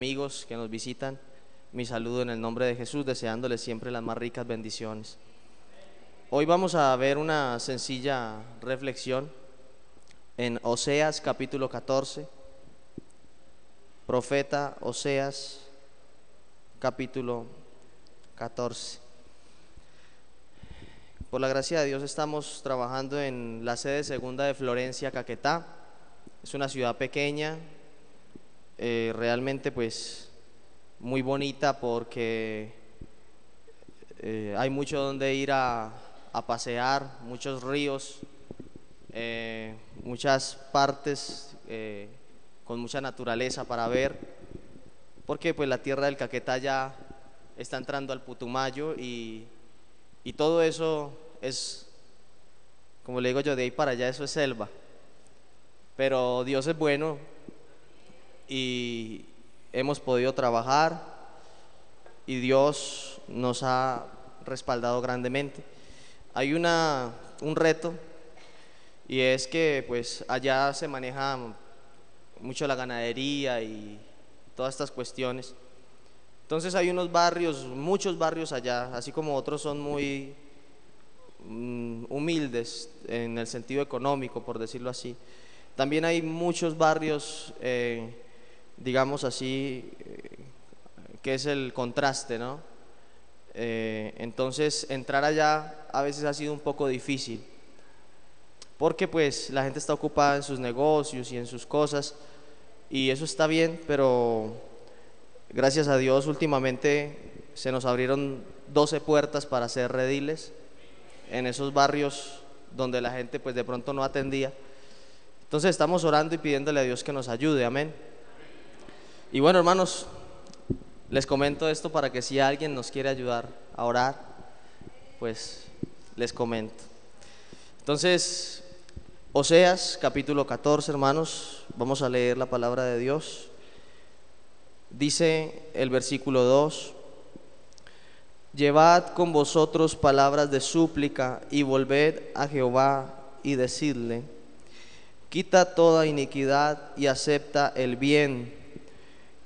amigos que nos visitan, mi saludo en el nombre de Jesús, deseándoles siempre las más ricas bendiciones. Hoy vamos a ver una sencilla reflexión en Oseas capítulo 14, profeta Oseas capítulo 14. Por la gracia de Dios estamos trabajando en la sede segunda de Florencia, Caquetá. Es una ciudad pequeña, realmente pues muy bonita porque hay mucho donde ir a pasear, muchos ríos, muchas partes con mucha naturaleza para ver, porque pues la tierra del Caquetá ya está entrando al Putumayo y todo eso es, como le digo yo, de ahí para allá eso es selva. Pero Dios es bueno y hemos podido trabajar y Dios nos ha respaldado grandemente. Hay un reto, y es que pues allá se maneja mucho la ganadería y todas estas cuestiones. Entonces hay unos barrios, muchos barrios allá, así como otros son muy humildes en el sentido económico, por decirlo así. También hay muchos barrios, digamos así, que es el contraste, ¿no? Entonces entrar allá a veces ha sido un poco difícil, porque pues la gente está ocupada en sus negocios y en sus cosas, y eso está bien, pero gracias a Dios últimamente se nos abrieron 12 puertas para hacer rediles en esos barrios donde la gente pues de pronto no atendía. Entonces estamos orando y pidiéndole a Dios que nos ayude, amén. Y bueno, hermanos, les comento esto para que si alguien nos quiere ayudar a orar, pues les comento. Entonces, Oseas capítulo 14, hermanos, vamos a leer la palabra de Dios. Dice el versículo 2: Llevad con vosotros palabras de súplica y volved a Jehová y decidle: quita toda iniquidad y acepta el bien,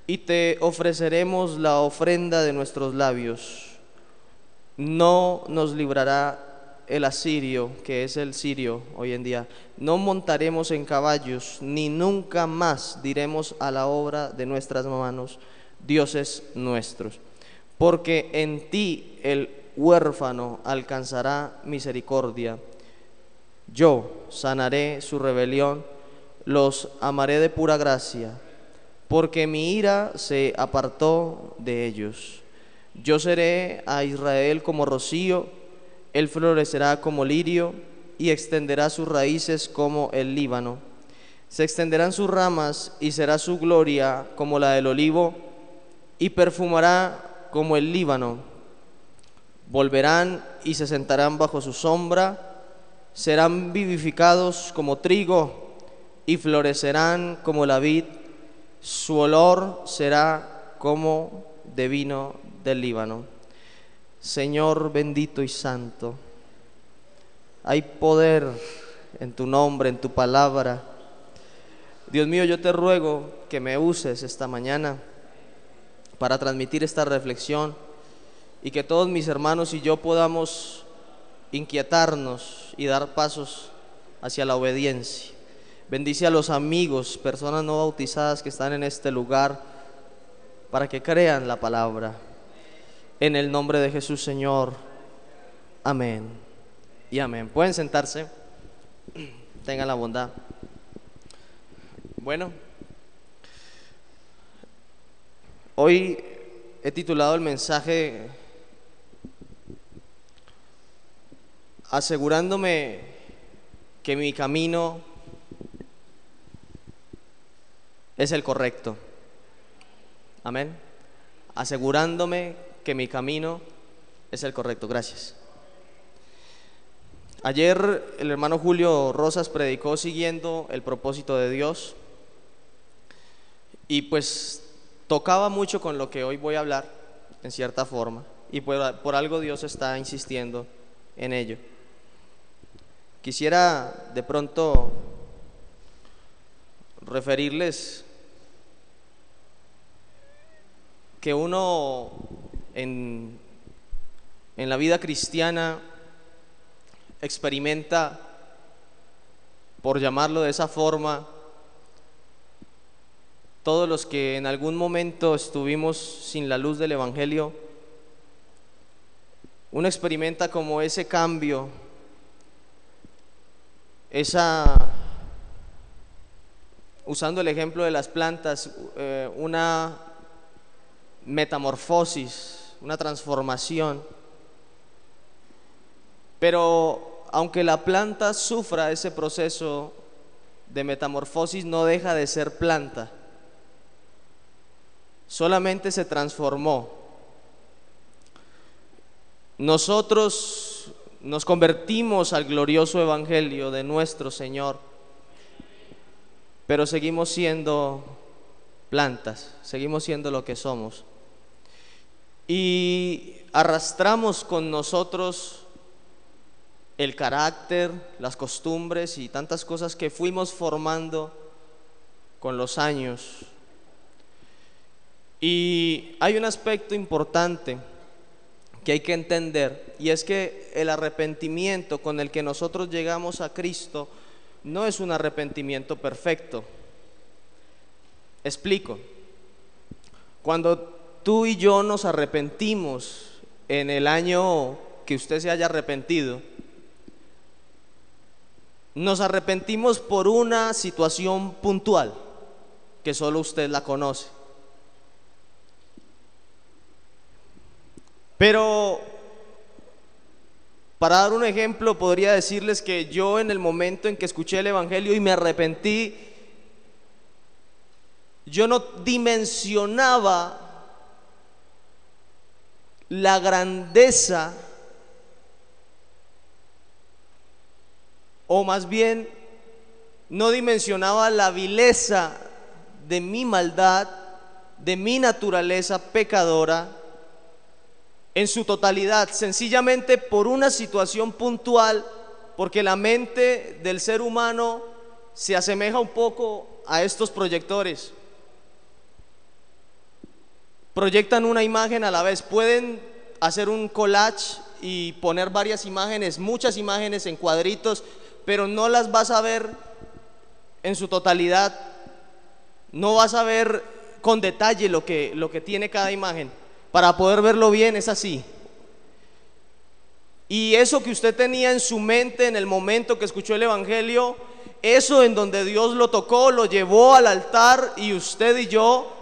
y te ofreceremos la ofrenda de nuestros labios. No nos librará el asirio, que es el sirio hoy en día. No montaremos en caballos, ni nunca más diremos a la obra de nuestras manos: dioses nuestros. Porque en ti el huérfano alcanzará misericordia. Yo sanaré su rebelión, los amaré de pura gracia, porque mi ira se apartó de ellos. Yo seré a Israel como rocío, él florecerá como lirio y extenderá sus raíces como el Líbano. Se extenderán sus ramas y será su gloria como la del olivo, y perfumará como el Líbano. Volverán y se sentarán bajo su sombra, serán vivificados como trigo y florecerán como la vid. Su olor será como de vino del Líbano. Señor bendito y santo, hay poder en tu nombre, en tu palabra. Dios mío, yo te ruego que me uses esta mañana para transmitir esta reflexión, y que todos mis hermanos y yo podamos inquietarnos y dar pasos hacia la obediencia. Bendice a los amigos, personas no bautizadas que están en este lugar, para que crean la palabra. En el nombre de Jesús, Señor. Amén y amén. Pueden sentarse, tengan la bondad. Bueno, hoy he titulado el mensaje asegurándome que mi camino es el correcto. Amén. Asegurándome que mi camino es el correcto. Gracias. Ayer el hermano Julio Rosas predicó siguiendo el propósito de Dios, y pues tocaba mucho con lo que hoy voy a hablar, en cierta forma, y por algo Dios está insistiendo en ello. Quisiera de pronto referirles que uno en, en la vida cristiana experimenta, por llamarlo de esa forma, todos los que en algún momento estuvimos sin la luz del Evangelio, uno experimenta como ese cambio, usando el ejemplo de las plantas, una metamorfosis, una transformación. Pero aunque la planta sufra ese proceso de metamorfosis, no deja de ser planta, solamente se transformó. Nosotros nos convertimos al glorioso evangelio de nuestro Señor, pero seguimos siendo plantas, seguimos siendo lo que somos, y arrastramos con nosotros el carácter, las costumbres y tantas cosas que fuimos formando con los años. Y hay un aspecto importante que hay que entender, y es que el arrepentimiento con el que nosotros llegamos a Cristo no es un arrepentimiento perfecto. Explico. Cuando tú y yo nos arrepentimos en el año que usted se haya arrepentido, nos arrepentimos por una situación puntual que solo usted la conoce. Pero para dar un ejemplo, podría decirles que yo, en el momento en que escuché el Evangelio y me arrepentí, yo no dimensionaba la grandeza, o más bien no dimensionaba la vileza de mi maldad, de mi naturaleza pecadora en su totalidad, sencillamente por una situación puntual, porque la mente del ser humano se asemeja un poco a estos proyectores. Proyectan una imagen a la vez, pueden hacer un collage y poner varias imágenes, muchas imágenes en cuadritos, pero no las vas a ver en su totalidad, no vas a ver con detalle lo que tiene cada imagen. Para poder verlo bien es así. Y eso que usted tenía en su mente en el momento que escuchó el Evangelio, eso en donde Dios lo tocó, lo llevó al altar, y usted y yo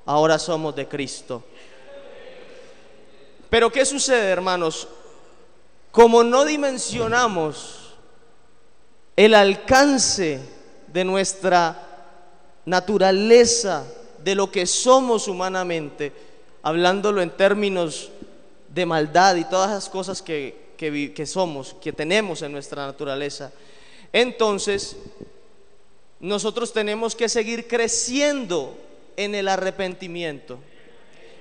ahora somos de Cristo. Pero ¿qué sucede, hermanos? Como no dimensionamos el alcance de nuestra naturaleza, de lo que somos humanamente, hablándolo en términos de maldad y todas las cosas que somos, que tenemos en nuestra naturaleza, entonces nosotros tenemos que seguir creciendo en el arrepentimiento.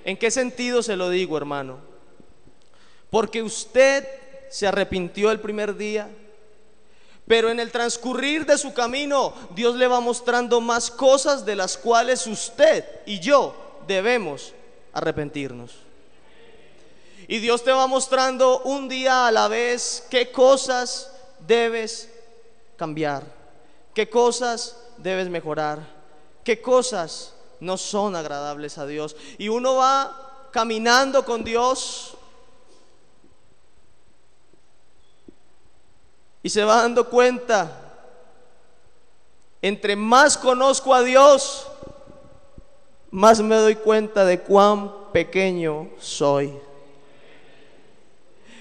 ¿En qué sentido se lo digo, hermano? Porque usted se arrepintió el primer día, pero en el transcurrir de su camino Dios le va mostrando más cosas de las cuales usted y yo debemos arrepentirnos. Y Dios te va mostrando un día a la vez qué cosas debes cambiar, qué cosas debes mejorar, qué cosas no son agradables a Dios. Y uno va caminando con Dios y se va dando cuenta, entre más conozco a Dios, más me doy cuenta de cuán pequeño soy.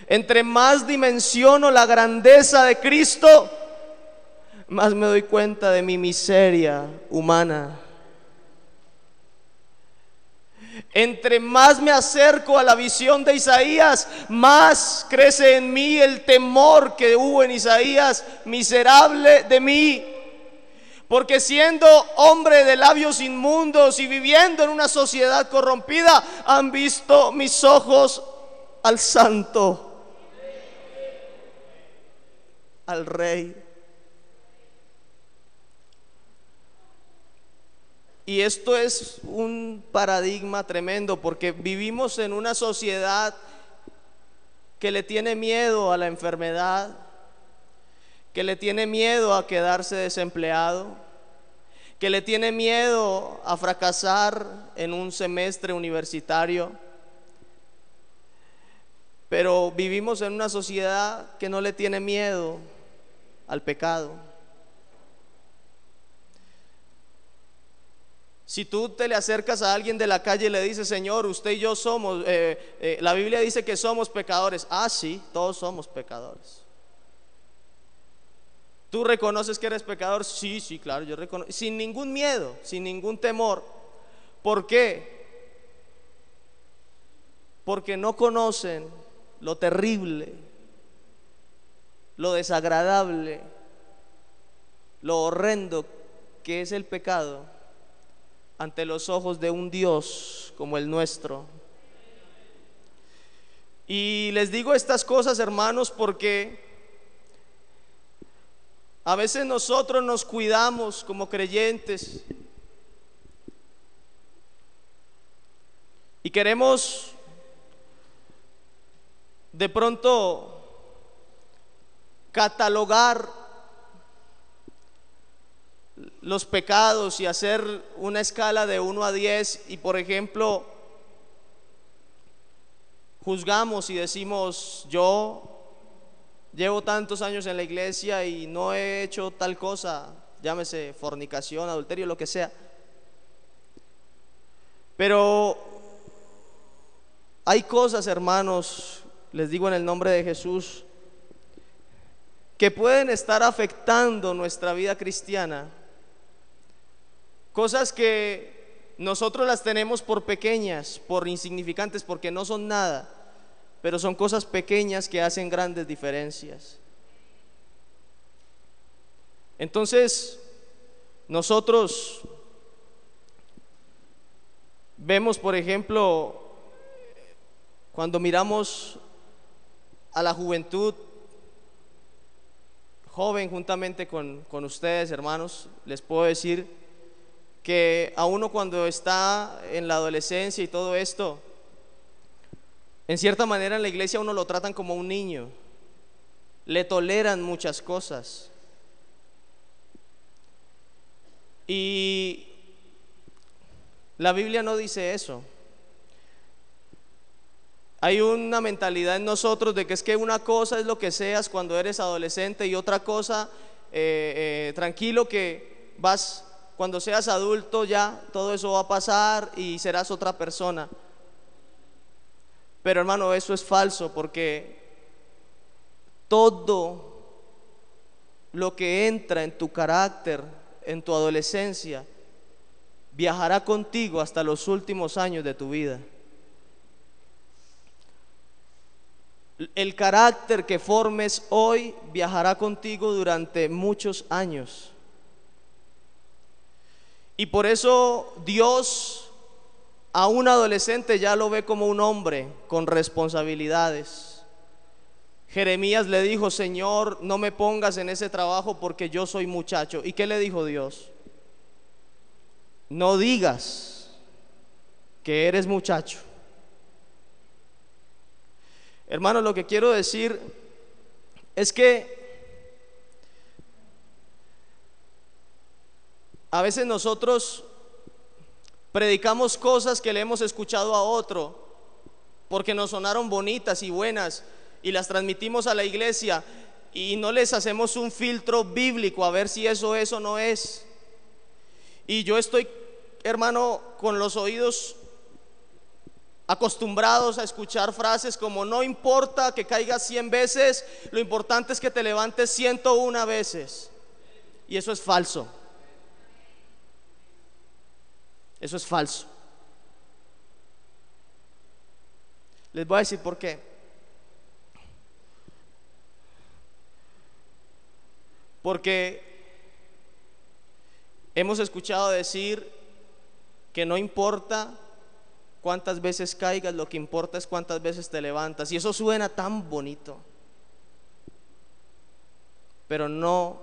Entre más dimensiono la grandeza de Cristo, más me doy cuenta de mi miseria humana. Entre más me acerco a la visión de Isaías, más crece en mí el temor que hubo en Isaías: miserable de mí. Porque siendo hombre de labios inmundos y viviendo en una sociedad corrompida, han visto mis ojos al Santo, al Rey. Y esto es un paradigma tremendo porque vivimos en una sociedad que le tiene miedo a la enfermedad, que le tiene miedo a quedarse desempleado, que le tiene miedo a fracasar en un semestre universitario. Pero vivimos en una sociedad que no le tiene miedo al pecado. Si tú te le acercas a alguien de la calle y le dices: Señor, usted y yo somos, la Biblia dice que somos pecadores. Ah, sí, todos somos pecadores. ¿Tú reconoces que eres pecador? Sí, sí, claro, yo reconozco. Sin ningún miedo, sin ningún temor. ¿Por qué? Porque no conocen lo terrible, lo desagradable, lo horrendo que es el pecado ante los ojos de un Dios como el nuestro. Y les digo estas cosas, hermanos, porque a veces nosotros nos cuidamos como creyentes y queremos de pronto catalogar los pecados y hacer una escala de 1 a 10 y, por ejemplo, juzgamos y decimos: yo llevo tantos años en la iglesia y no he hecho tal cosa, llámese fornicación, adulterio, lo que sea. Pero hay cosas, hermanos, les digo en el nombre de Jesús, que pueden estar afectando nuestra vida cristiana. Cosas que nosotros las tenemos por pequeñas, por insignificantes, porque no son nada, pero son cosas pequeñas que hacen grandes diferencias. Entonces, nosotros vemos, por ejemplo, cuando miramos a la juventud joven juntamente con ustedes, hermanos, les puedo decir que a uno cuando está en la adolescencia y todo esto, en cierta manera en la iglesia a uno lo tratan como un niño, le toleran muchas cosas. Y la Biblia no dice eso. Hay una mentalidad en nosotros de que es que una cosa es lo que seas cuando eres adolescente y otra cosa, tranquilo que vas, cuando seas adulto ya todo eso va a pasar y serás otra persona. Pero hermano, eso es falso, porque todo lo que entra en tu carácter, en tu adolescencia, viajará contigo hasta los últimos años de tu vida. El carácter que formes hoy viajará contigo durante muchos años. Y por eso Dios a un adolescente ya lo ve como un hombre con responsabilidades. Jeremías le dijo: Señor, no me pongas en ese trabajo porque yo soy muchacho. ¿Y qué le dijo Dios? No digas que eres muchacho. Hermanos, lo que quiero decir es que a veces nosotros predicamos cosas que le hemos escuchado a otro porque nos sonaron bonitas y buenas y las transmitimos a la iglesia y no les hacemos un filtro bíblico a ver si eso es o no es. Y yo estoy, hermano, con los oídos acostumbrados a escuchar frases como: no importa que caigas 100 veces, lo importante es que te levantes 101 veces. Y eso es falso. Eso es falso. Les voy a decir por qué. Porque hemos escuchado decir que no importa cuántas veces caigas, lo que importa es cuántas veces te levantas. Y eso suena tan bonito, pero no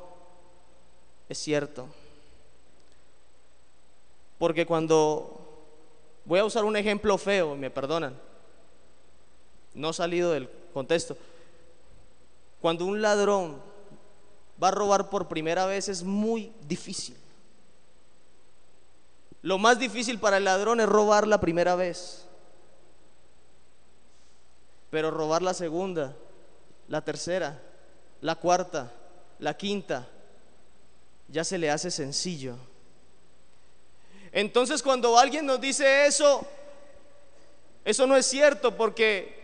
es cierto. Porque cuando, voy a usar un ejemplo feo, me perdonan, no salido del contexto, cuando un ladrón va a robar por primera vez es muy difícil. Lo más difícil para el ladrón es robar la primera vez, pero robar la segunda, la tercera, la cuarta, la quinta, ya se le hace sencillo. Entonces cuando alguien nos dice eso no es cierto, porque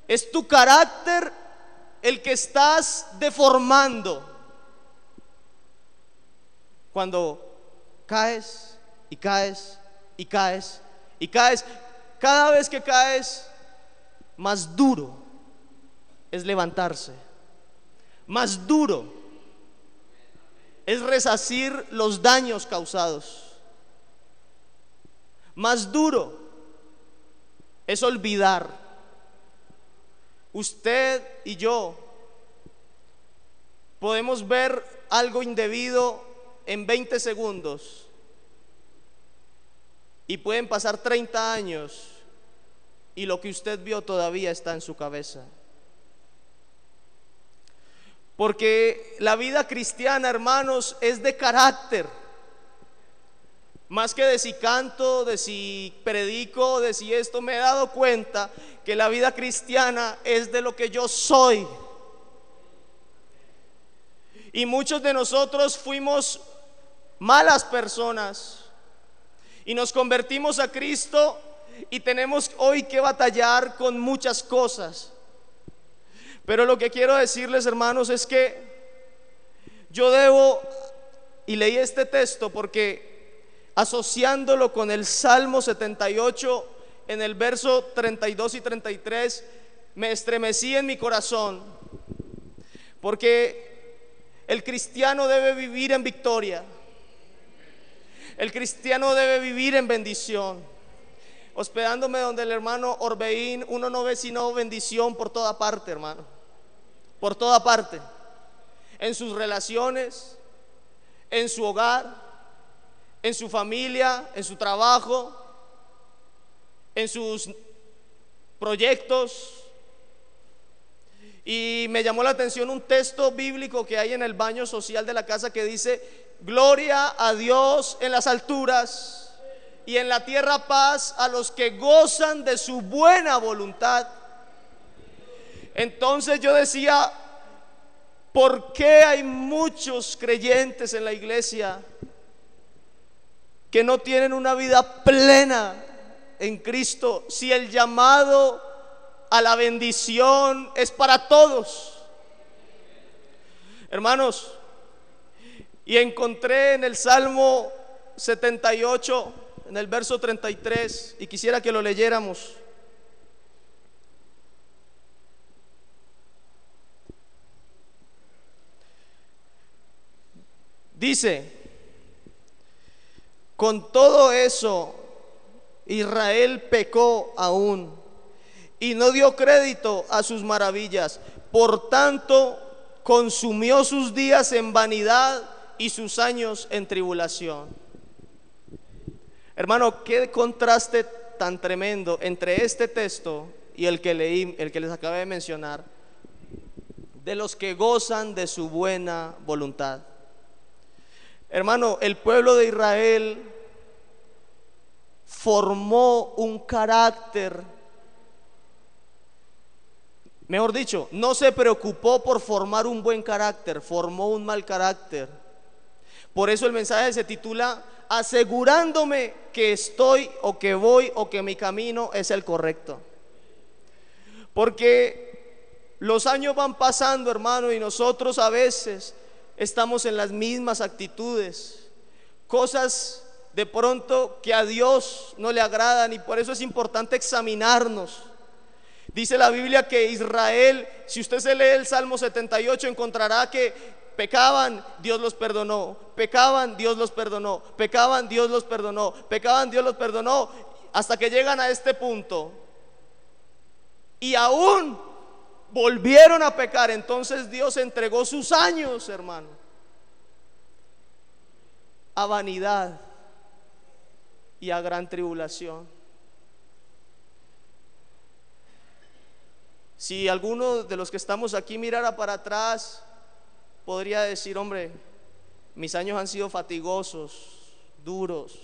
es tu carácter el que estás deformando. Cuando caes y caes y caes y caes, cada vez que caes, más duro es levantarse, más duro es resarcir los daños causados, más duro es olvidar. Usted y yo podemos ver algo indebido en 20 segundos y pueden pasar 30 años y lo que usted vio todavía está en su cabeza. Porque la vida cristiana, hermanos, es de carácter. Más que de si canto, de si predico, de si esto, me he dado cuenta que la vida cristiana es de lo que yo soy. Y muchos de nosotros fuimos malas personas y nos convertimos a Cristo y tenemos hoy que batallar con muchas cosas. Pero lo que quiero decirles, hermanos, es que yo debo, y leí este texto porque asociándolo con el Salmo 78, en el verso 32 y 33, me estremecí en mi corazón, porque el cristiano debe vivir en victoria, el cristiano debe vivir en bendición. Hospedándome donde el hermano Orbeín, uno no ve sino bendición por toda parte, hermano, por toda parte, en sus relaciones, en su hogar, en su familia, en su trabajo, en sus proyectos. Y me llamó la atención un texto bíblico que hay en el baño social de la casa que dice: gloria a Dios en las alturas y en la tierra paz a los que gozan de su buena voluntad. Entonces yo decía, ¿por qué hay muchos creyentes en la iglesia que no tienen una vida plena en Cristo, si el llamado a la bendición es para todos? Hermanos, y encontré en el Salmo 78, en el verso 33, y quisiera que lo leyéramos. Dice: con todo eso, Israel pecó aún y no dio crédito a sus maravillas. Por tanto, consumió sus días en vanidad y sus años en tribulación. Hermano, qué contraste tan tremendo entre este texto y el que leí, el que les acabé de mencionar, de los que gozan de su buena voluntad. Hermano, el pueblo de Israel formó un carácter, mejor dicho, no se preocupó por formar un buen carácter, formó un mal carácter. Por eso el mensaje se titula: asegurándome que estoy o que voy o que mi camino es el correcto. Porque los años van pasando, hermano, y nosotros a veces estamos en las mismas actitudes, cosas de pronto que a Dios no le agradan, y por eso es importante examinarnos. Dice la Biblia que Israel, si usted se lee el Salmo 78, encontrará que pecaban, Dios los perdonó, pecaban, Dios los perdonó, pecaban, Dios los perdonó, pecaban, Dios los perdonó, hasta que llegan a este punto y aún volvieron a pecar. Entonces Dios entregó sus años, hermano, a vanidad y a gran tribulación. Si alguno de los que estamos aquí mirara para atrás, podría decir: hombre, mis años han sido fatigosos, duros.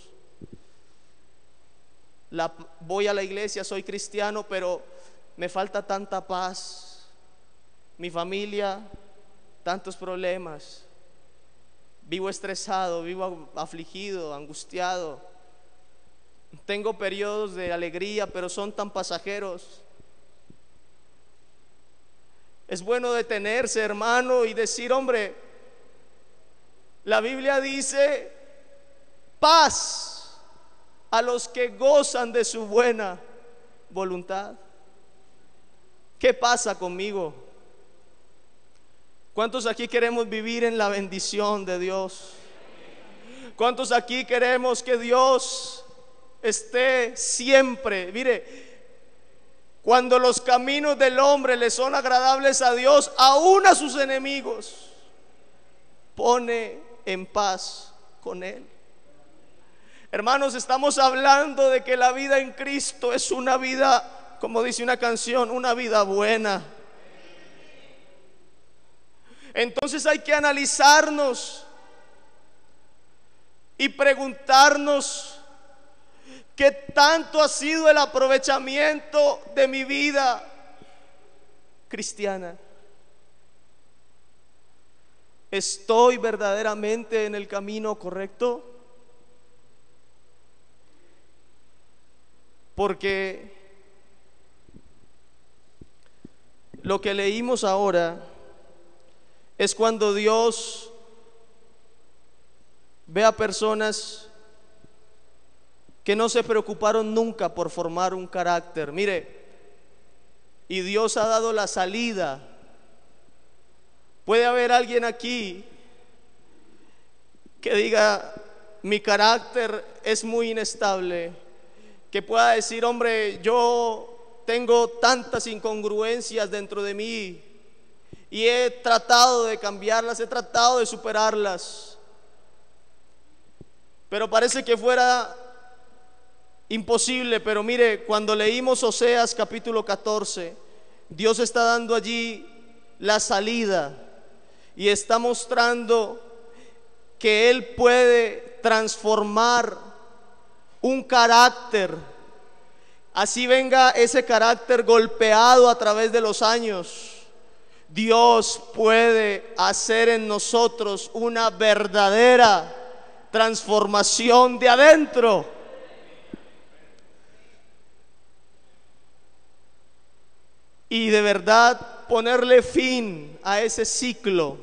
Voy a la iglesia, soy cristiano, pero me falta tanta paz. Mi familia, tantos problemas. Vivo estresado, vivo afligido, angustiado. Tengo periodos de alegría, pero son tan pasajeros. Es bueno detenerse, hermano, y decir: hombre, la Biblia dice: paz a los que gozan de su buena voluntad. ¿Qué pasa conmigo? ¿Cuántos aquí queremos vivir en la bendición de Dios? ¿Cuántos aquí queremos que Dios esté siempre? Mire, cuando los caminos del hombre le son agradables a Dios, aún a sus enemigos pone en paz con Él. Hermanos, estamos hablando de que la vida en Cristo es una vida, como dice una canción, una vida buena. Entonces hay que analizarnos y preguntarnos: ¿qué tanto ha sido el aprovechamiento de mi vida cristiana? ¿Estoy verdaderamente en el camino correcto? Porque lo que leímos ahora es cuando Dios ve a personas que no se preocuparon nunca por formar un carácter. Mire, y Dios ha dado la salida. Puede haber alguien aquí que diga: mi carácter es muy inestable, que pueda decir: hombre, yo tengo tantas incongruencias dentro de mí y he tratado de cambiarlas, he tratado de superarlas, pero parece que fuera imposible. Pero mire, cuando leímos Oseas capítulo 14, Dios está dando allí la salida y está mostrando que Él puede transformar un carácter, así venga ese carácter golpeado a través de los años. Dios puede hacer en nosotros una verdadera transformación de adentro. Y de verdad ponerle fin a ese ciclo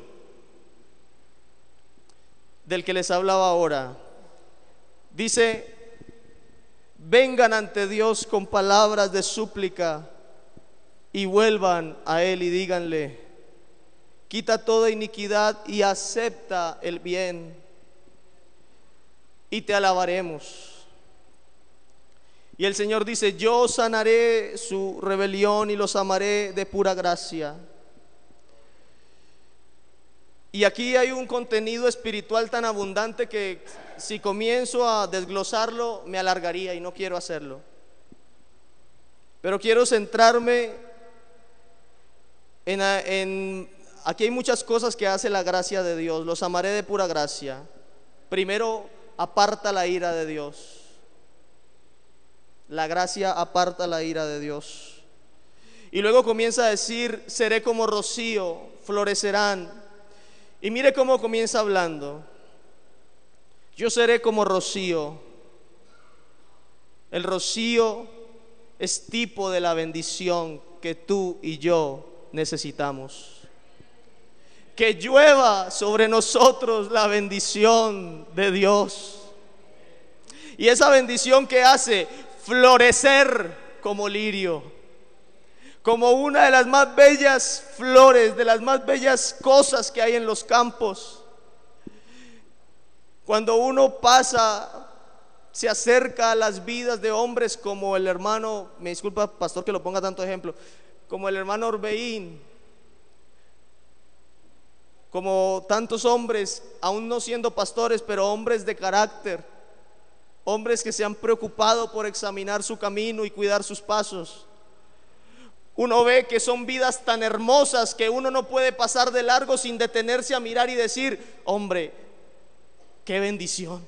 del que les hablaba ahora. Dice: vengan ante Dios con palabras de súplica y vuelvan a Él y díganle: quita toda iniquidad y acepta el bien, y te alabaremos. Y el Señor dice: yo sanaré su rebelión y los amaré de pura gracia. Y aquí hay un contenido espiritual tan abundante que si comienzo a desglosarlo me alargaría y no quiero hacerlo. Pero quiero centrarme aquí hay muchas cosas que hace la gracia de Dios. Los amaré de pura gracia. Primero, aparta la ira de Dios. La gracia aparta la ira de Dios. Y luego comienza a decir: seré como rocío, florecerán. Y mire cómo comienza hablando: yo seré como rocío. El rocío es tipo de la bendición que tú y yo necesitamos. Que llueva sobre nosotros la bendición de Dios. Y esa bendición que hace florecer como lirio, como una de las más bellas flores, de las más bellas cosas que hay en los campos. Cuando uno pasa, se acerca a las vidas de hombres como el hermano, me disculpa pastor que lo ponga tanto ejemplo, como el hermano Orbeín, como tantos hombres, aún no siendo pastores, pero hombres de carácter, hombres que se han preocupado por examinar su camino y cuidar sus pasos. Uno ve que son vidas tan hermosas que uno no puede pasar de largo sin detenerse a mirar y decir: hombre, qué bendición,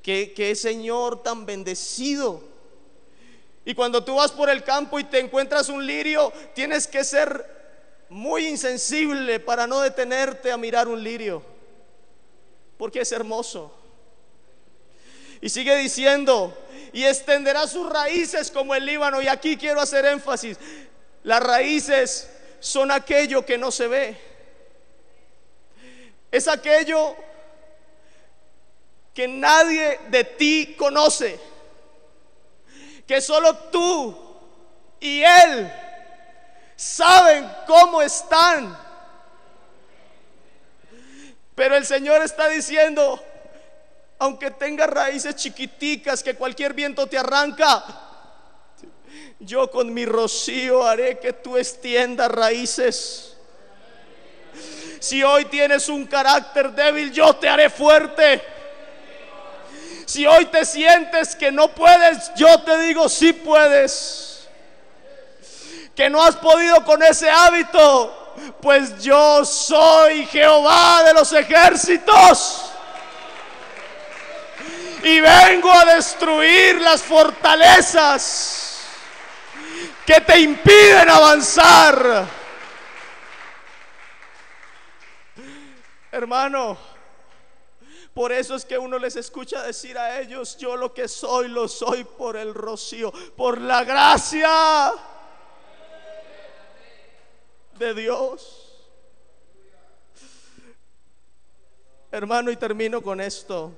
qué Señor tan bendecido. Y cuando tú vas por el campo y te encuentras un lirio, tienes que ser muy insensible para no detenerte a mirar un lirio, porque es hermoso. Y sigue diciendo: y extenderá sus raíces como el Líbano. Y aquí quiero hacer énfasis: las raíces son aquello que no se ve, es aquello que nadie de ti conoce, que solo tú y Él saben cómo están. Pero el Señor está diciendo: aunque tengas raíces chiquiticas que cualquier viento te arranca, yo con mi rocío haré que tú extiendas raíces. Si hoy tienes un carácter débil, yo te haré fuerte. Si hoy te sientes que no puedes, yo te digo: sí puedes. Que no has podido con ese hábito, pues yo soy Jehová de los ejércitos y vengo a destruir las fortalezas que te impiden avanzar. Hermano, por eso es que uno les escucha decir a ellos: yo lo que soy, lo soy por el rocío, por la gracia de Dios. Hermano, y termino con esto.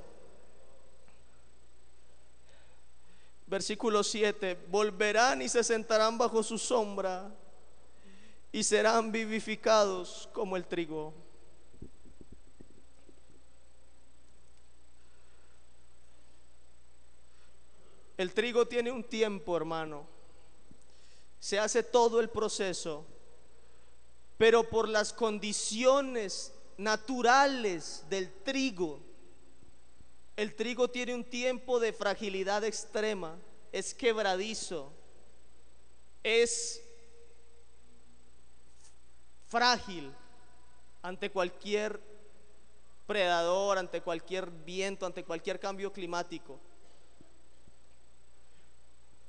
Versículo 7: volverán y se sentarán bajo su sombra y serán vivificados como el trigo. El trigo tiene un tiempo, hermano. Se hace todo el proceso, pero por las condiciones naturales del trigo, el trigo tiene un tiempo de fragilidad extrema. Es quebradizo, es frágil ante cualquier predador, ante cualquier viento, ante cualquier cambio climático.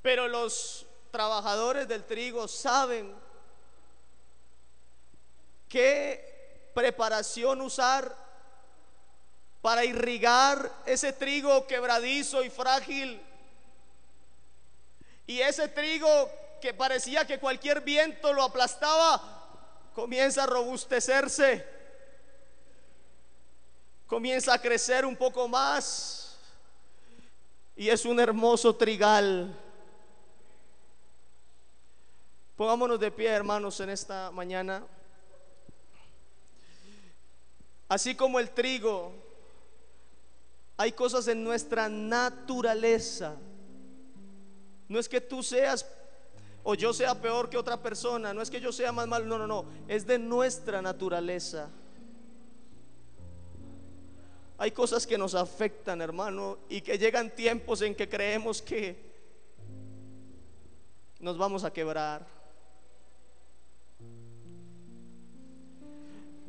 Pero los trabajadores del trigo saben qué preparación usar para irrigar ese trigo quebradizo y frágil. Y ese trigo que parecía que cualquier viento lo aplastaba, comienza a robustecerse, comienza a crecer un poco más y es un hermoso trigal. Pongámonos de pie, hermanos, en esta mañana. Así como el trigo, hay cosas en nuestra naturaleza. No es que tú seas o yo sea peor que otra persona, no es que yo sea más malo, no, es de nuestra naturaleza. Hay cosas que nos afectan, hermano, y que llegan tiempos en que creemos que nos vamos a quebrar.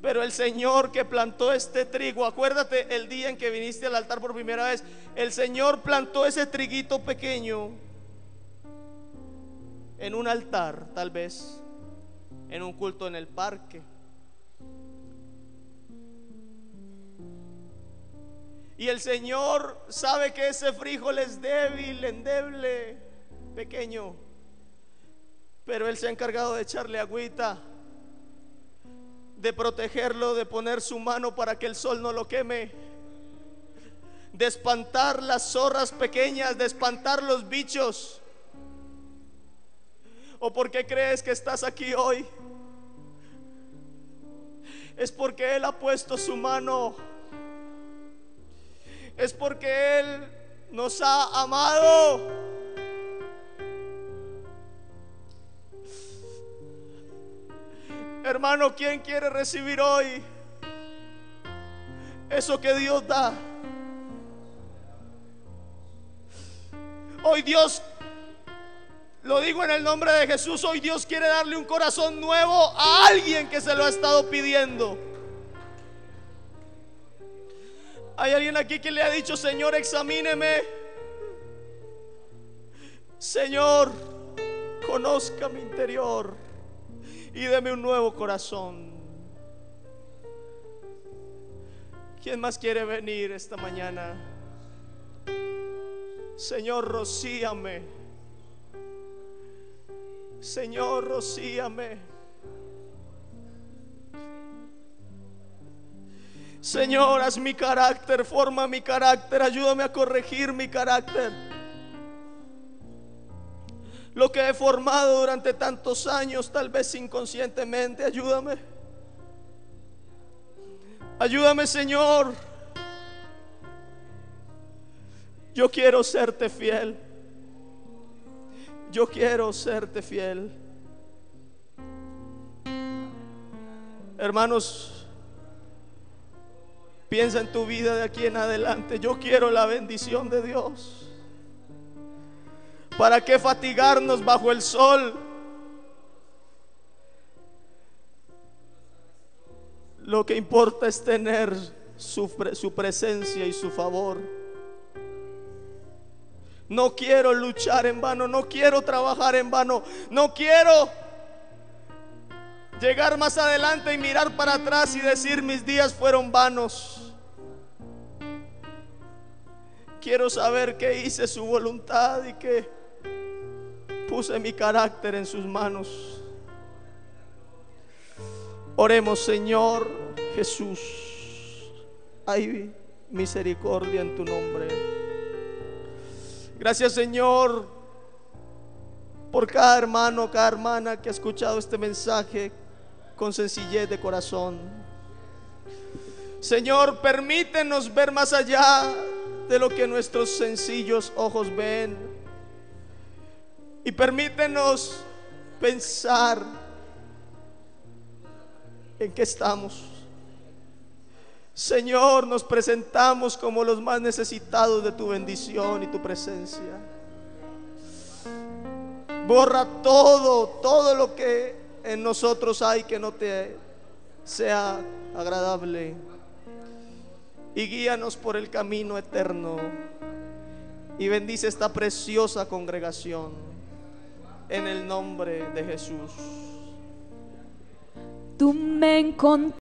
Pero el Señor que plantó este trigo, acuérdate el día en que viniste al altar por primera vez, el Señor plantó ese triguito pequeño en un altar, tal vez en un culto en el parque. Y el Señor sabe que ese frijol es débil, endeble, pequeño, pero Él se ha encargado de echarle agüita, de protegerlo, de poner su mano para que el sol no lo queme, de espantar las zorras pequeñas, de espantar los bichos. ¿O por qué crees que estás aquí hoy? Es porque Él ha puesto su mano, es porque Él nos ha amado. Hermano, ¿quién quiere recibir hoy eso que Dios da? Hoy Dios, lo digo en el nombre de Jesús, hoy Dios quiere darle un corazón nuevo a alguien que se lo ha estado pidiendo. Hay alguien aquí que le ha dicho: Señor, examíneme. Señor, conozca mi interior y deme un nuevo corazón. ¿Quién más quiere venir esta mañana? Señor, rocíame. Señor, rocíame. Señor, haz mi carácter, forma mi carácter, ayúdame a corregir mi carácter. Lo que he formado durante tantos años, tal vez inconscientemente, ayúdame. Ayúdame, Señor. Yo quiero serte fiel. Yo quiero serte fiel. Hermanos, piensa en tu vida de aquí en adelante. Yo quiero la bendición de Dios. ¿Para qué fatigarnos bajo el sol? Lo que importa es tener su presencia y su favor. No quiero luchar en vano, no quiero trabajar en vano, no quiero llegar más adelante y mirar para atrás y decir: mis días fueron vanos. Quiero saber que hice su voluntad y que puse mi carácter en sus manos. Oremos. Señor Jesús, hay misericordia en tu nombre. Gracias, Señor, por cada hermano, cada hermana que ha escuchado este mensaje con sencillez de corazón. Señor, permítenos ver más allá de lo que nuestros sencillos ojos ven. Y permítenos pensar en qué estamos. Señor, nos presentamos como los más necesitados de tu bendición y tu presencia. Borra todo lo que en nosotros hay que no te sea agradable, y guíanos por el camino eterno. Y bendice esta preciosa congregación en el nombre de Jesús. Tú me encontraste.